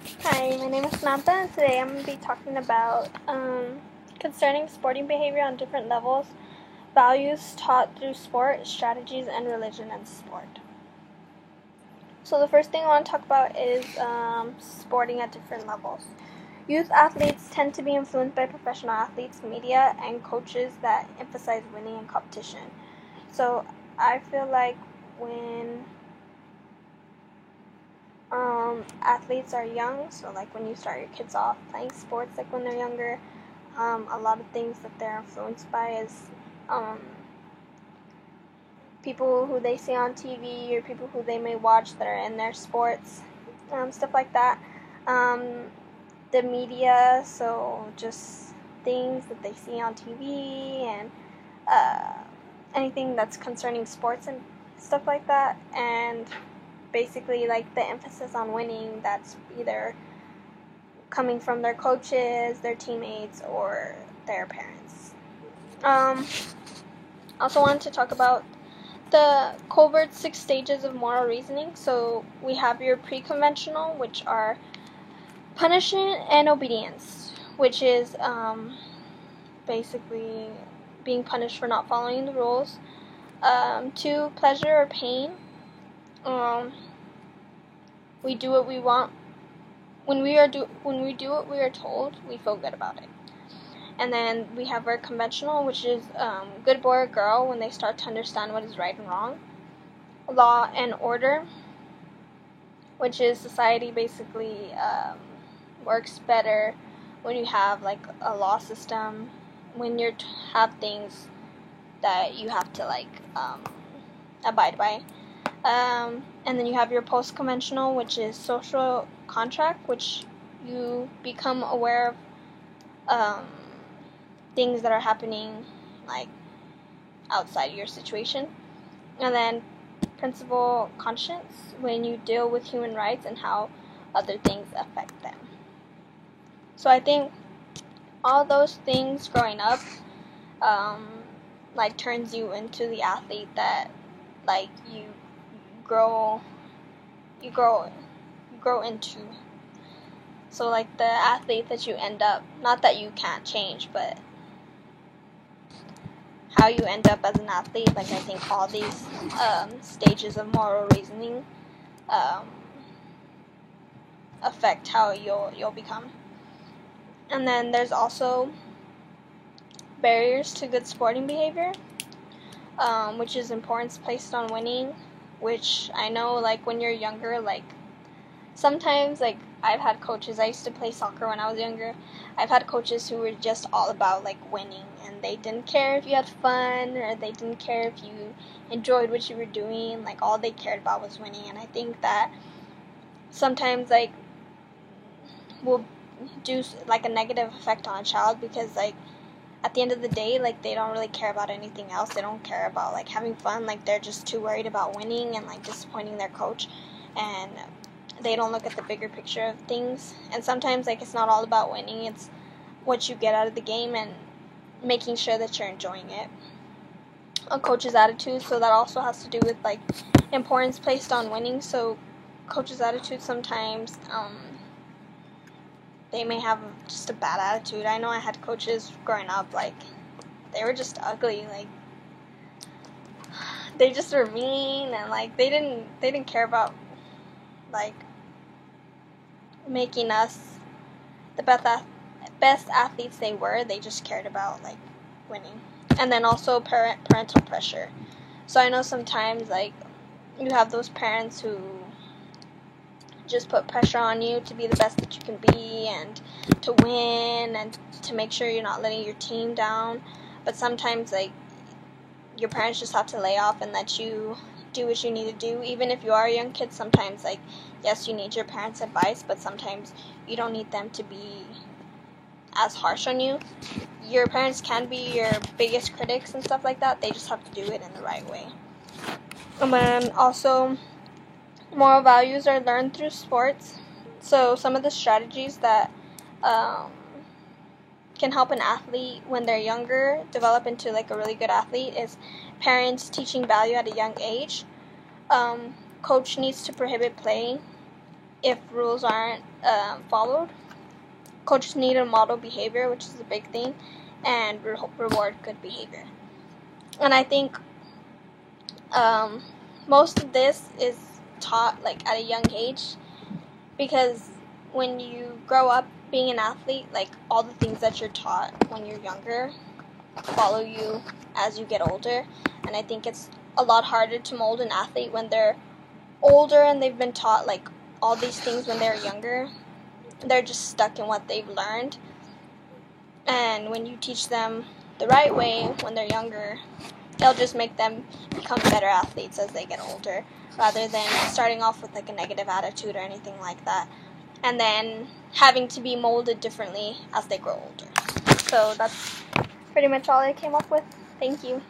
Hi, my name is Samantha, and today I'm going to be talking about concerning sporting behavior on different levels, values taught through sport, strategies, and religion and sport. So the first thing I want to talk about is sporting at different levels. Youth athletes tend to be influenced by professional athletes, media, and coaches that emphasize winning and competition. So I feel like when athletes are young, so like when you start your kids off playing sports like when they're younger, a lot of things that they're influenced by is people who they see on TV or people who they may watch that are in their sports, stuff like that. The media, so just things that they see on TV and anything that's concerning sports and stuff like that, and basically like the emphasis on winning that's either coming from their coaches, their teammates, or their parents. Also wanted to talk about the Colbert 6 stages of moral reasoning. So we have your pre-conventional, which are punishment and obedience, which is basically being punished for not following the rules. 2, pleasure or pain. We do what we want. When we do what we are told, we feel good about it. And then we have our conventional, which is good boy or girl when they start to understand what is right and wrong. Law and order, which is society basically works better when you have like a law system, when you have things that you have to abide by. And then you have your post-conventional, which is social contract, which you become aware of things that are happening like outside your situation. And then principle conscience, when you deal with human rights and how other things affect them. So I think all those things growing up turns you into the athlete that you grow into. So like the athlete that you end up, not that you can't change, but how you end up as an athlete. Like I think all these stages of moral reasoning affect how you'll become. And then there's also barriers to good sporting behavior, which is importance placed on winning, which I know like when you're younger, like sometimes like I've had coaches, I used to play soccer when I was younger, I've had coaches who were just all about like winning, and they didn't care if you had fun or they didn't care if you enjoyed what you were doing, like all they cared about was winning. And I think that sometimes like will do like a negative effect on a child, because like at the end of the day, like they don't really care about anything else. They don't care about like having fun. Like they're just too worried about winning and like disappointing their coach, and they don't look at the bigger picture of things. And sometimes like it's not all about winning, it's what you get out of the game and making sure that you're enjoying it. A coach's attitude, so that also has to do with like importance placed on winning. So coach's attitude sometimes they may have just a bad attitude. I know I had coaches growing up, like they were just ugly, like they just were mean, and like they didn't care about like making us the best athletes they were. They just cared about like winning. And then also parental pressure. So I know sometimes like you have those parents who just put pressure on you to be the best that you can be and to win and to make sure you're not letting your team down. But sometimes like your parents just have to lay off and let you do what you need to do. Even if you are a young kid, sometimes like yes, you need your parents' advice, but sometimes you don't need them to be as harsh on you. Your parents can be your biggest critics and stuff like that. They just have to do it in the right way. And then also moral values are learned through sports. So some of the strategies that can help an athlete when they're younger develop into like a really good athlete is parents teaching value at a young age. Coach needs to prohibit play. if rules aren't followed. Coaches need to model behavior, which is a big thing, and reward good behavior. And I think most of this is taught like at a young age, because when you grow up being an athlete, like all the things that you're taught when you're younger follow you as you get older. And I think it's a lot harder to mold an athlete when they're older and they've been taught like all these things when they're younger. They're just stuck in what they've learned. And when you teach them the right way when they're younger, they'll just make them become better athletes as they get older, rather than starting off with like a negative attitude or anything like that, and then having to be molded differently as they grow older. So that's pretty much all I came up with. Thank you.